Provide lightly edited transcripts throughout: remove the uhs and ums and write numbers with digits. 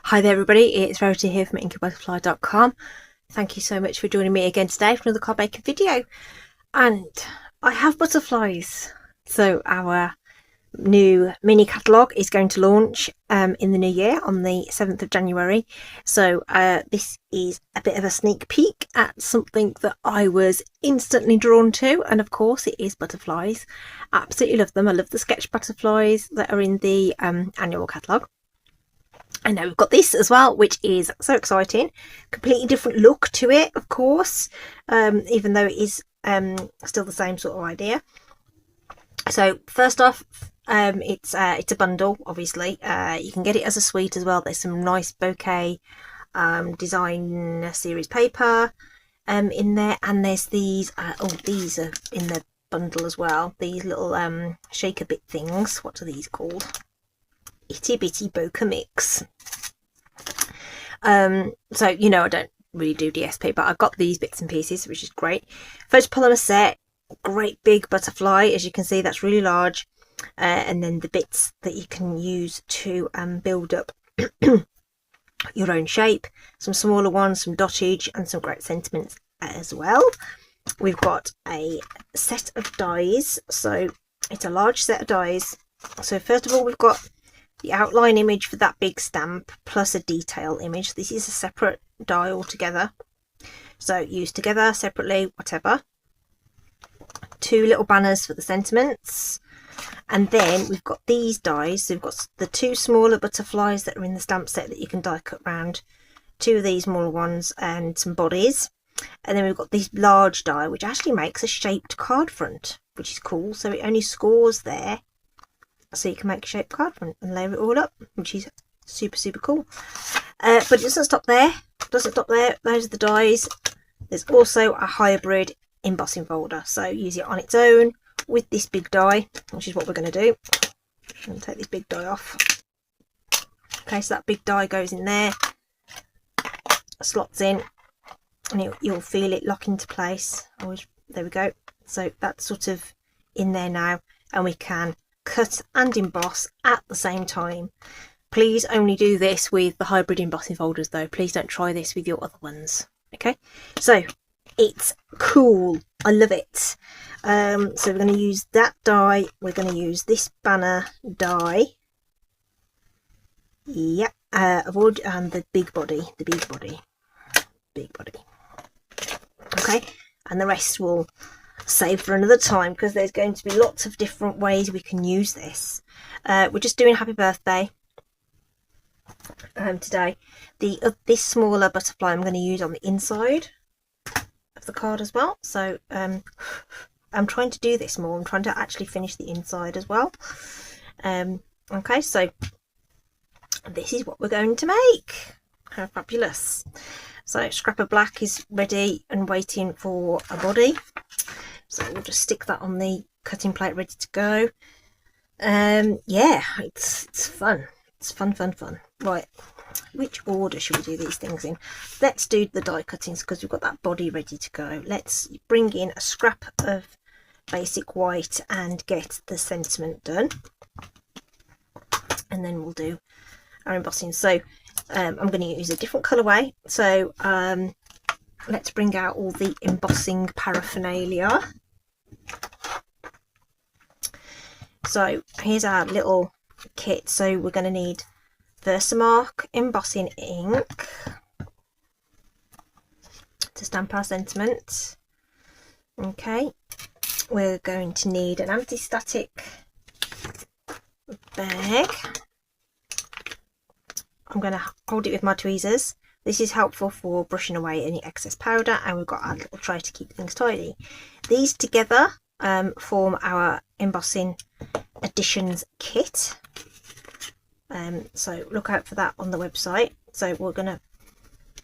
Hi there everybody, it's Verity here from inkybutterfly.com. Thank you so much for joining me again today for another card making video. And I have butterflies. So our new mini catalogue is going to launch in the new year on the 7th of January. So this is a bit of a sneak peek at something that I was instantly drawn to, and of course it is butterflies. I absolutely love them. I love the sketch butterflies that are in the annual catalogue. And now we've got this as well, which is so exciting. Completely different look to it, of course, even though it is still the same sort of idea. So first off, it's a bundle, obviously. You can get it as a suite as well. There's some nice bouquet design series paper in there, and there's these. These are in the bundle as well. These little shaker bit things. What are these called? Itty bitty bokeh mix. So you know I don't really do DSP, but I've got these bits and pieces, which is great. Photopolymer set, great big butterfly, as you can see, that's really large, and then the bits that you can use to build up your own shape, some smaller ones, some dottage, and some great sentiments as well. We've got a set of dies, so it's a large set of dies. So first of all, we've got the outline image for that big stamp plus a detail image. This is a separate die altogether, so used together, separately, whatever. Two little banners for the sentiments, and then we've got these dies. So we've got the two smaller butterflies that are in the stamp set that you can die cut round, two of these smaller ones, and some bodies. And then we've got this large die which actually makes a shaped card front, which is cool. So it only scores there, so you can make a shaped card front and layer it all up, which is super cool. But it doesn't stop there. Those are the dies. There's also a hybrid embossing folder, so use it on its own with this big die, which is what we're going to do. I'm going to take this big die off. Okay, so that big die goes in there, slots in, and you'll feel it lock into place. There we go. So that's sort of in there now, and we can cut and emboss at the same time. Please only do this with the hybrid embossing folders though. Please don't try this with your other ones. Okay, so it's cool. I love it. So we're going to use that die. We're going to use this banner die. Yep. And the big body. Okay, and the rest will save for another time, because there's going to be lots of different ways we can use this. We're just doing happy birthday today. This smaller butterfly I'm going to use on the inside of the card as well. So I'm trying to do this more. I'm trying to actually finish the inside as well. Okay, so this is what we're going to make. How fabulous. So scrap of black is ready and waiting for a body. So we'll just stick that on the cutting plate ready to go. Yeah, it's fun. It's fun. Right, which order should we do these things in? Let's do the die cuttings, because we've got that body ready to go. Let's bring in a scrap of basic white and get the sentiment done. And then we'll do our embossing. So I'm going to use a different colourway. So let's bring out all the embossing paraphernalia. So here's our little kit. So we're going to need Versamark embossing ink to stamp our sentiment. Okay, we're going to need an anti-static bag. I'm going to hold it with my tweezers. This is helpful for brushing away any excess powder, and we've got our little tray to keep things tidy. These together form our embossing additions kit. So look out for that on the website. So we're going to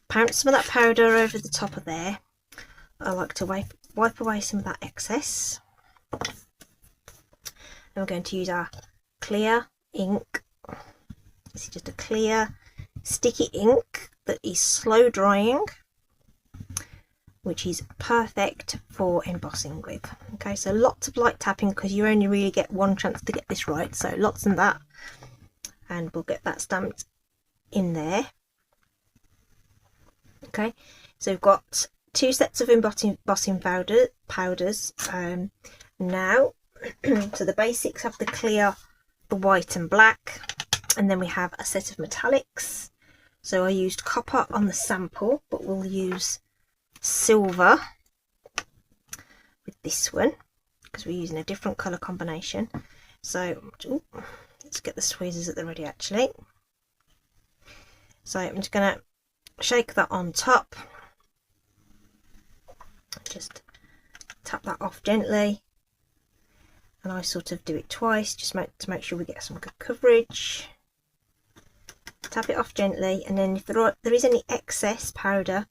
pounce some of that powder over the top of there. I like to wipe away some of that excess. And we're going to use our clear ink. This is just a clear sticky ink that is slow drying, which is perfect for embossing with. Okay, so lots of light tapping, because you only really get one chance to get this right, so lots of that, and we'll get that stamped in there. Okay, so we've got 2 sets of embossing powders now. So the basics have the clear, the white and black, and then we have a set of metallics. So I used copper on the sample, but we'll use silver with this one because we're using a different colour combination. So let's get the tweezers at the ready actually. So I'm just going to shake that on top, just tap that off gently, and I sort of do it twice just to make sure we get some good coverage. Tap it off gently, and then if there is any excess powder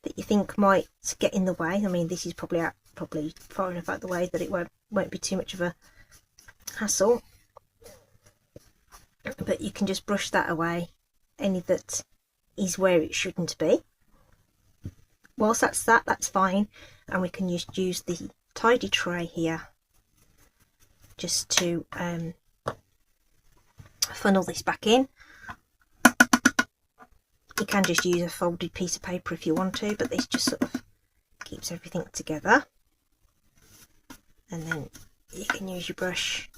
that you think might get in the way, I mean this is probably far enough out the way that it won't be too much of a hassle, but you can just brush that away, any that is where it shouldn't be. Whilst that's fine, and we can just use the tidy tray here just to funnel this back in. You can just use a folded piece of paper if you want to, but this just sort of keeps everything together. And then you can use your brush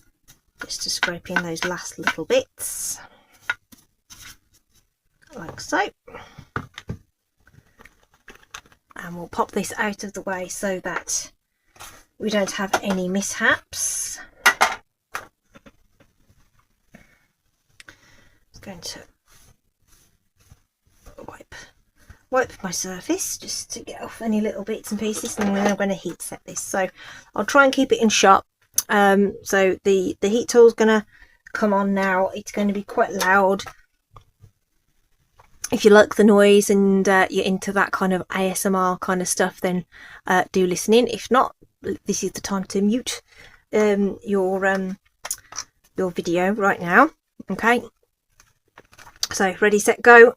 just to scrape in those last little bits, like so. And we'll pop this out of the way so that we don't have any mishaps. I'm going to wipe my surface just to get off any little bits and pieces, and then I'm going to heat set this. So I'll try and keep it in shot. So the heat tool is going to come on now. It's going to be quite loud. If you like the noise and you're into that kind of ASMR kind of stuff, then do listen in. If not, this is the time to mute your video right now. Okay, so ready, set, go.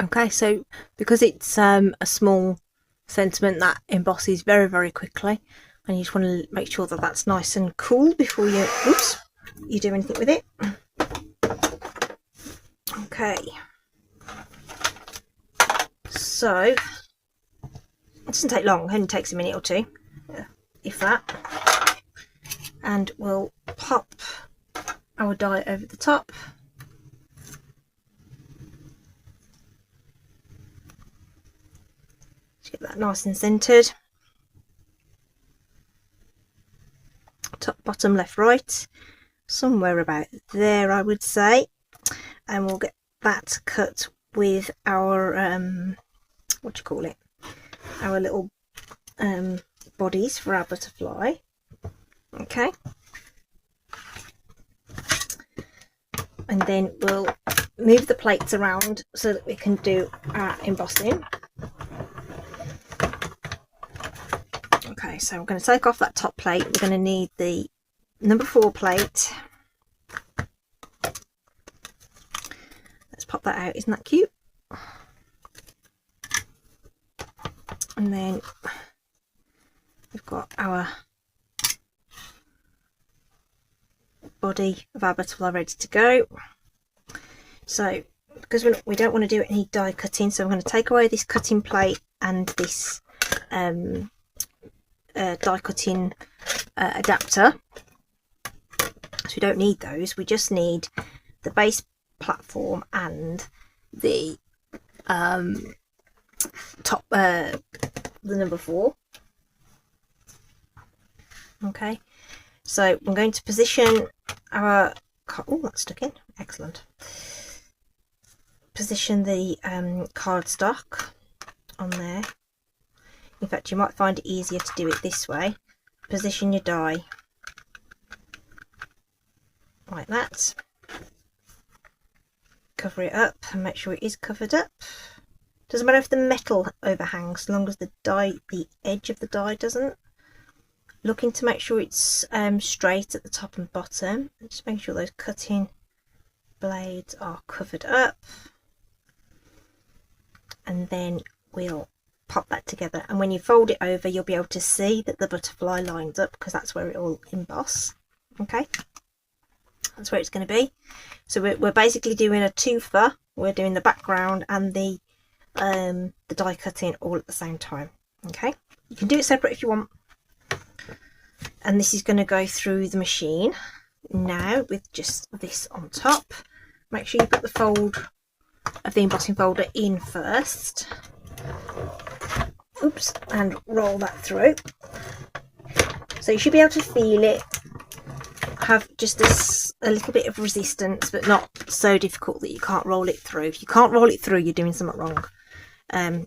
Okay, so because it's a small sentiment that embosses very, very quickly, and you just want to make sure that that's nice and cool before you do anything with it. Okay, so it doesn't take long, it only takes a minute or two, if that, and we'll pop our die over the top. Get that nice and centered, top, bottom, left, right, somewhere about there I would say, and we'll get that cut with our what do you call it, our little bodies for our butterfly. Okay, and then we'll move the plates around so that we can do our embossing. Okay, so I'm going to take off that top plate. We're going to need the number 4 plate. Let's pop that out. Isn't that cute? And then we've got our body of our butterfly ready to go. So because we don't want to do any die cutting, so I'm going to take away this cutting plate and this die cutting adapter, so we don't need those. We just need the base platform and the top, the number 4. Okay, so I'm going to position our, oh, that's stuck in, excellent. Position the cardstock on there. In fact, you might find it easier to do it this way. Position your die like that. cover it up and make sure it is covered up. Doesn't matter if the metal overhangs, as long as the edge of the die doesn't. Looking to make sure it's straight at the top and bottom. Just make sure those cutting blades are covered up, and then we'll pop that together. And when you fold it over, you'll be able to see that the butterfly lines up, because that's where it will emboss. Okay, that's where it's going to be. So we're basically doing a twofer. We're doing the background and the die cutting all at the same time. Okay, you can do it separate if you want. And this is going to go through the machine now with just this on top. Make sure you put the fold of the embossing folder in first. Oops, and roll that through. So you should be able to feel it have just a little bit of resistance, but not so difficult that you can't roll it through. If you can't roll it through, you're doing something wrong.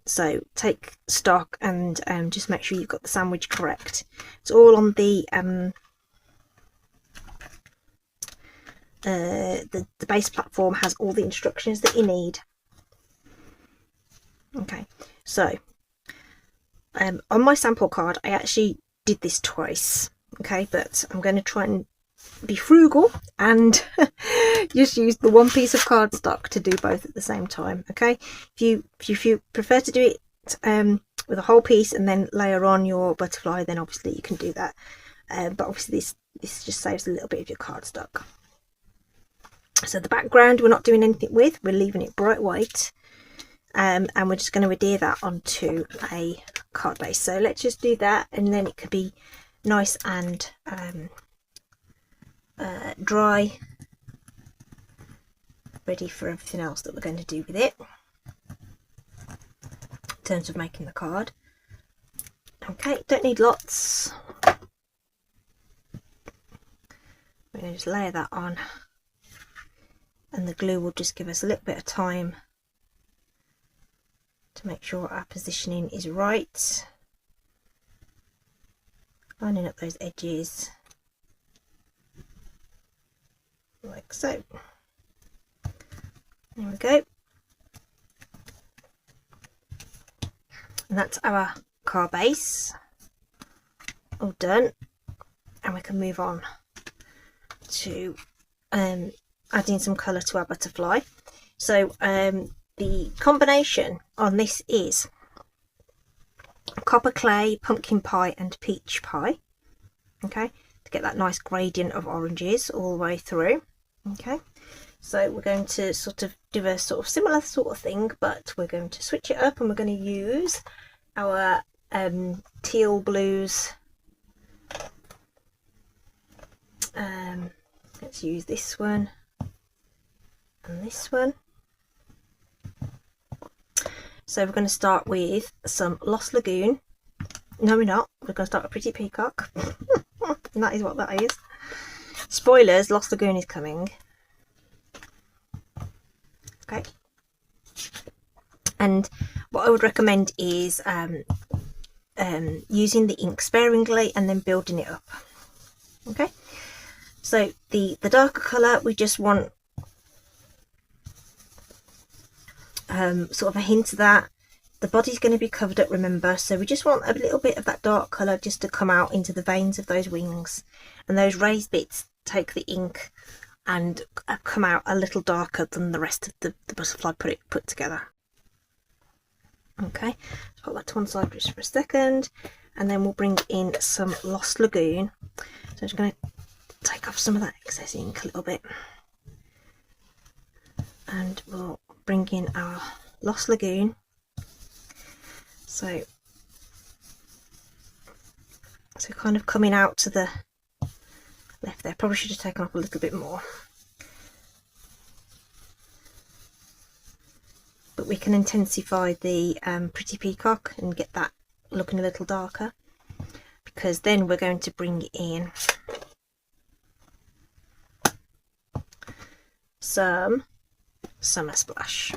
So take stock and just make sure you've got the sandwich correct. It's all on the base platform has all the instructions that you need. Okay, so on my sample card I actually did this twice. Okay, but I'm going to try and be frugal and just use the one piece of cardstock to do both at the same time. Okay, if you prefer to do it with a whole piece and then layer on your butterfly, then obviously you can do that, but obviously this just saves a little bit of your cardstock. So the background we're not doing anything with, we're leaving it bright white, and we're just going to adhere that onto a card base. So let's just do that, and then it could be nice and dry, ready for everything else that we're going to do with it in terms of making the card. Okay, don't need lots. We're going to just layer that on, and the glue will just give us a little bit of time to make sure our positioning is right, lining up those edges like so. There we go, and that's our card base all done, and we can move on to adding some colour to our butterfly. So the combination on this is copper clay, pumpkin pie and peach pie. Okay, to get that nice gradient of oranges all the way through. Okay, so we're going to sort of do a sort of similar sort of thing, but we're going to switch it up, and we're going to use our teal blues. Let's use this one and this one. So we're going to start with some Lost Lagoon. No, we're not. We're going to start with Pretty Peacock. And that is what that is. Spoilers, Lost Lagoon is coming. Okay. And what I would recommend is using the ink sparingly and then building it up. Okay. So the darker colour, we just want sort of a hint of that. The body's going to be covered up, remember, so we just want a little bit of that dark colour just to come out into the veins of those wings, and those raised bits take the ink and come out a little darker than the rest of the butterfly put together. Okay, let's put that to one side just for a second, and then we'll bring in some Lost Lagoon. So I'm just going to take off some of that excess ink a little bit, and we'll bring in our Lost Lagoon. So kind of coming out to the left there. Probably should have taken off a little bit more, but we can intensify the Pretty Peacock and get that looking a little darker, because then we're going to bring in some Summer Splash,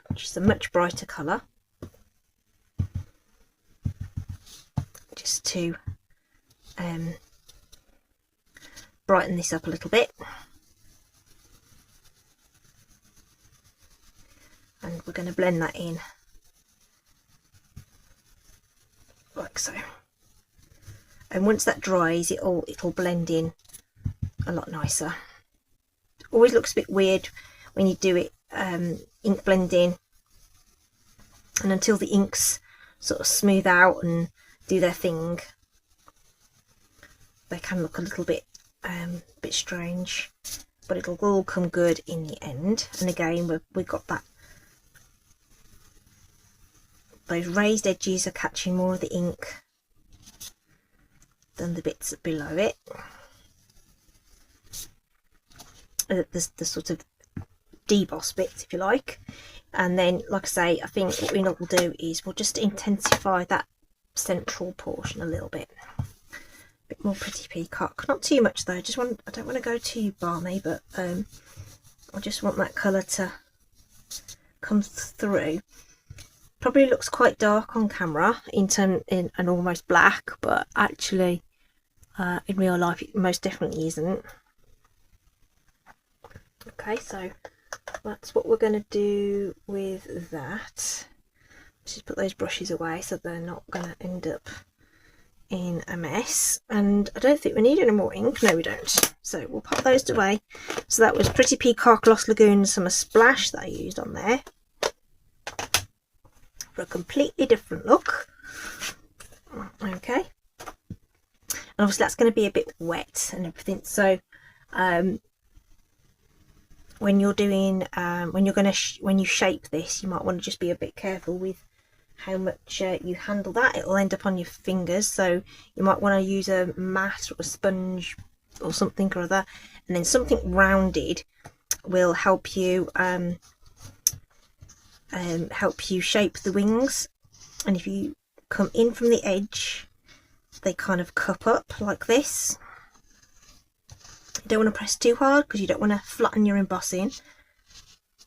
which is a much brighter colour, just to brighten this up a little bit. going to blend that in like so. And once that dries, it'll blend in a lot nicer. It always looks a bit weird when you do it ink blending, and until the inks sort of smooth out and do their thing, they can look a little bit strange, but it'll all come good in the end. And again, we've got that, those raised edges are catching more of the ink than the bits below it. The sort of deboss bits, if you like. And then, like I say, I think what we'll do is we'll just intensify that central portion a little bit. A bit more Pretty Peacock, not too much though. I don't want to go too balmy, but I just want that colour to come through. Probably looks quite dark on camera in and almost black, but actually in real life it most definitely isn't. Okay, so that's what we're going to do with that. Let's just put those brushes away so they're not going to end up in a mess. And I don't think we need any more ink. No, we don't. So we'll pop those away. So that was Pretty Peacock Lost Lagoon Summer Splash that I used on there for a completely different look. Okay, and obviously that's going to be a bit wet and everything, so when you're doing when you shape this, you might want to just be a bit careful with how much you handle that. It'll end up on your fingers, so you might want to use a mat or a sponge or something or other, and then something rounded will help you shape the wings. And if you come in from the edge, they kind of cup up like this. You don't want to press too hard because you don't want to flatten your embossing.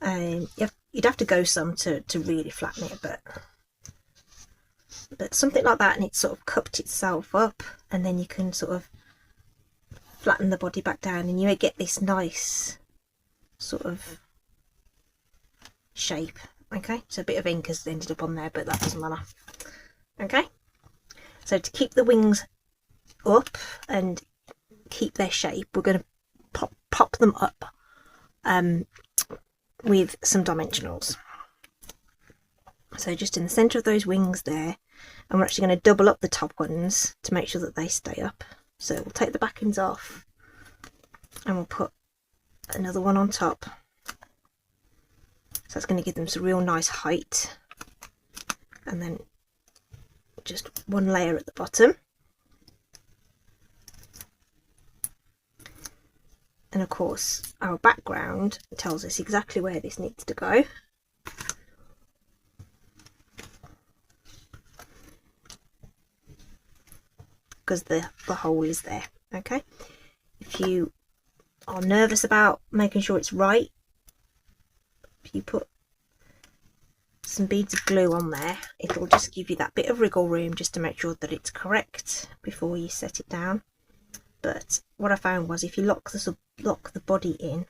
You'd have to go some to really flatten it, but something like that, and it's sort of cupped itself up, and then you can sort of flatten the body back down, and you get this nice sort of shape. Okay, so a bit of ink has ended up on there, but that doesn't matter. Okay, so to keep the wings up and keep their shape, we're going to pop them up with some dimensionals. So just in the centre of those wings there, and we're actually going to double up the top ones to make sure that they stay up. So we'll take the backings off and we'll put another one on top. So that's going to give them some real nice height, and then just one layer at the bottom. And of course our background tells us exactly where this needs to go. Because the hole is there. Okay, if you are nervous about making sure it's right, if you put some beads of glue on there, it'll just give you that bit of wriggle room just to make sure that it's correct before you set it down. But what I found was if you lock the body in,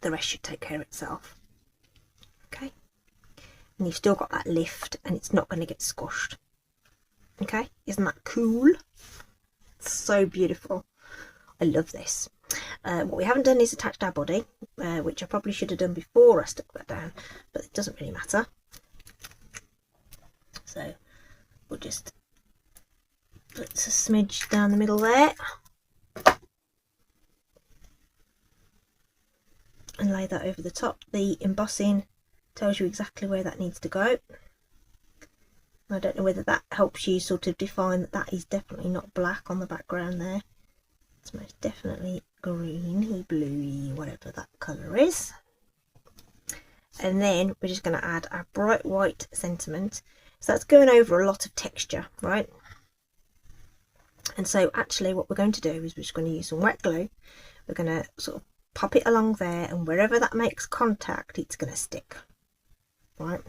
the rest should take care of itself. Okay, and you've still got that lift, and it's not going to get squashed. Okay, isn't that cool? It's so beautiful. I love this. What we haven't done is attached our body, which I probably should have done before I stuck that down, but it doesn't really matter. So we'll just put a smidge down the middle there and lay that over the top. The embossing tells you exactly where that needs to go. I don't know whether that helps you sort of define that that is definitely not black on the background there. It's most definitely greeny, bluey, whatever that colour is. And then we're just going to add our bright white sentiment. So that's going over a lot of texture, right? And so actually what we're going to do is we're just going to use some wet glue. We're going to sort of pop it along there, and wherever that makes contact, it's going to stick, right?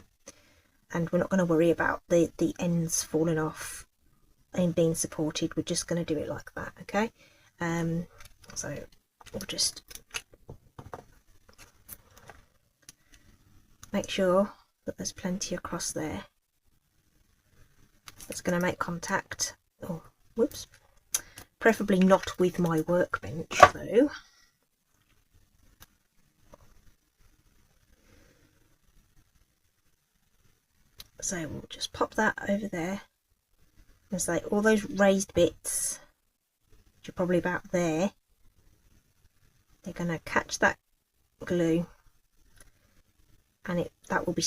And we're not going to worry about the ends falling off and being supported. We're just going to do it like that, okay? So we'll just make sure that there's plenty across there. That's going to make contact. Oh, whoops. Preferably not with my workbench though. So we'll just pop that over there. And say all those raised bits, which are probably about there, they're going to catch that glue, and that will be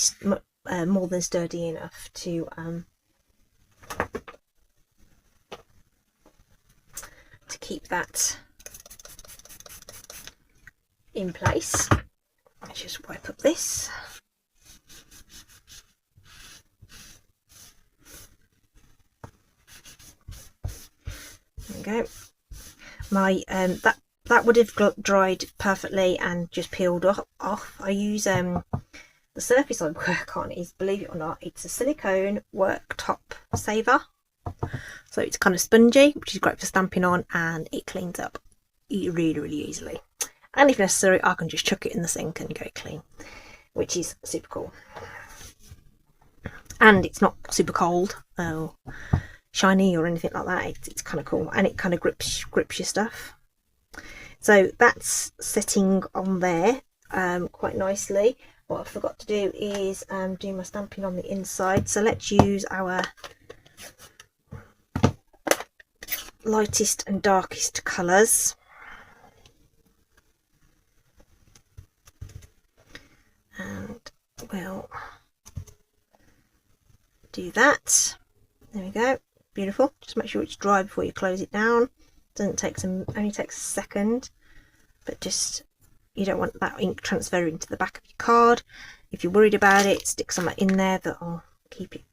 more than sturdy enough to keep that in place. Let's just wipe up this. There we go. My that would have dried perfectly and just peeled off. I use the surface I work on is, believe it or not, it's a silicone worktop saver. So it's kind of spongy, which is great for stamping on, and it cleans up really, really easily. And if necessary, I can just chuck it in the sink and go clean, which is super cool. And it's not super cold or shiny or anything like that. It's kind of cool, and it kind of grips your stuff. So that's sitting on there quite nicely. What I forgot to do is do my stamping on the inside. So let's use our lightest and darkest colours. And we'll do that. There we go. Beautiful. Just make sure it's dry before you close it down. Doesn't take only takes a second, but just, you don't want that ink transferring to the back of your card. If you're worried about it, stick some in there that'll keep it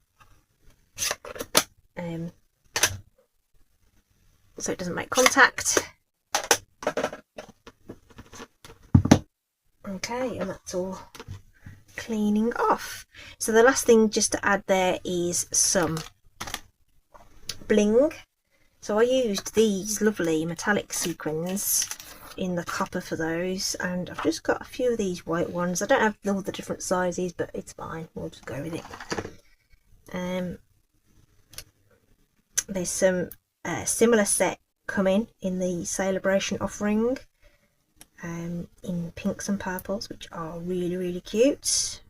so it doesn't make contact. Okay, and that's all cleaning off. So the last thing just to add there is some bling. So I used these lovely metallic sequins in the copper for those, and I've just got a few of these white ones. I don't have all the different sizes, but it's fine, we'll just go with it. There's some similar set coming in the celebration offering, in pinks and purples, which are really, really cute.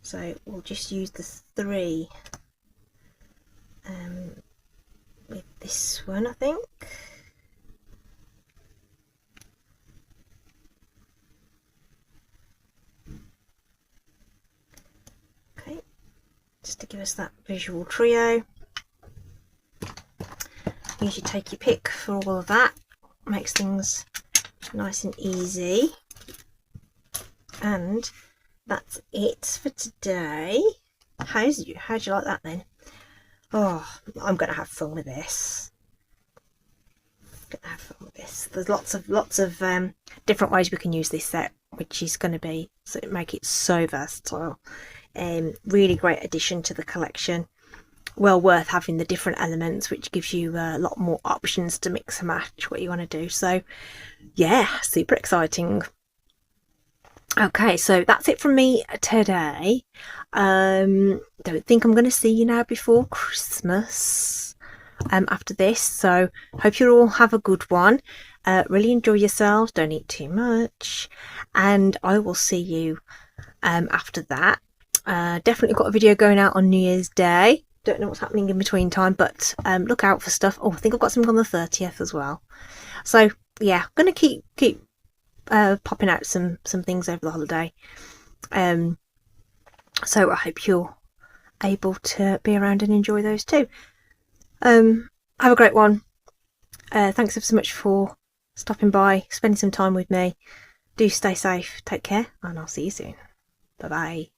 So we'll just use the 3 with this one, I think. Okay, just to give us that visual trio. Usually take your pick for all of that, makes things nice and easy. And that's it for today. How'd you like that then? Oh, I'm gonna have fun with this. There's lots of different ways we can use this set, which is going to be make it so versatile. Really great addition to the collection. Well worth having the different elements, which gives you a lot more options to mix and match what you want to do. So yeah, super exciting. Okay, so that's it from me today. Don't think I'm going to see you now before Christmas after this, so hope you all have a good one. Really enjoy yourselves, don't eat too much, and I will see you after that. Definitely got a video going out on New Year's Day. Don't know what's happening in between time, but look out for stuff. Oh, I think I've got something on the 30th as well. So yeah, I'm going to keep popping out some things over the holiday. So I hope you're able to be around and enjoy those too. Have a great one. Thanks ever so much for stopping by, spending some time with me. Do stay safe, take care, and I'll see you soon. Bye bye.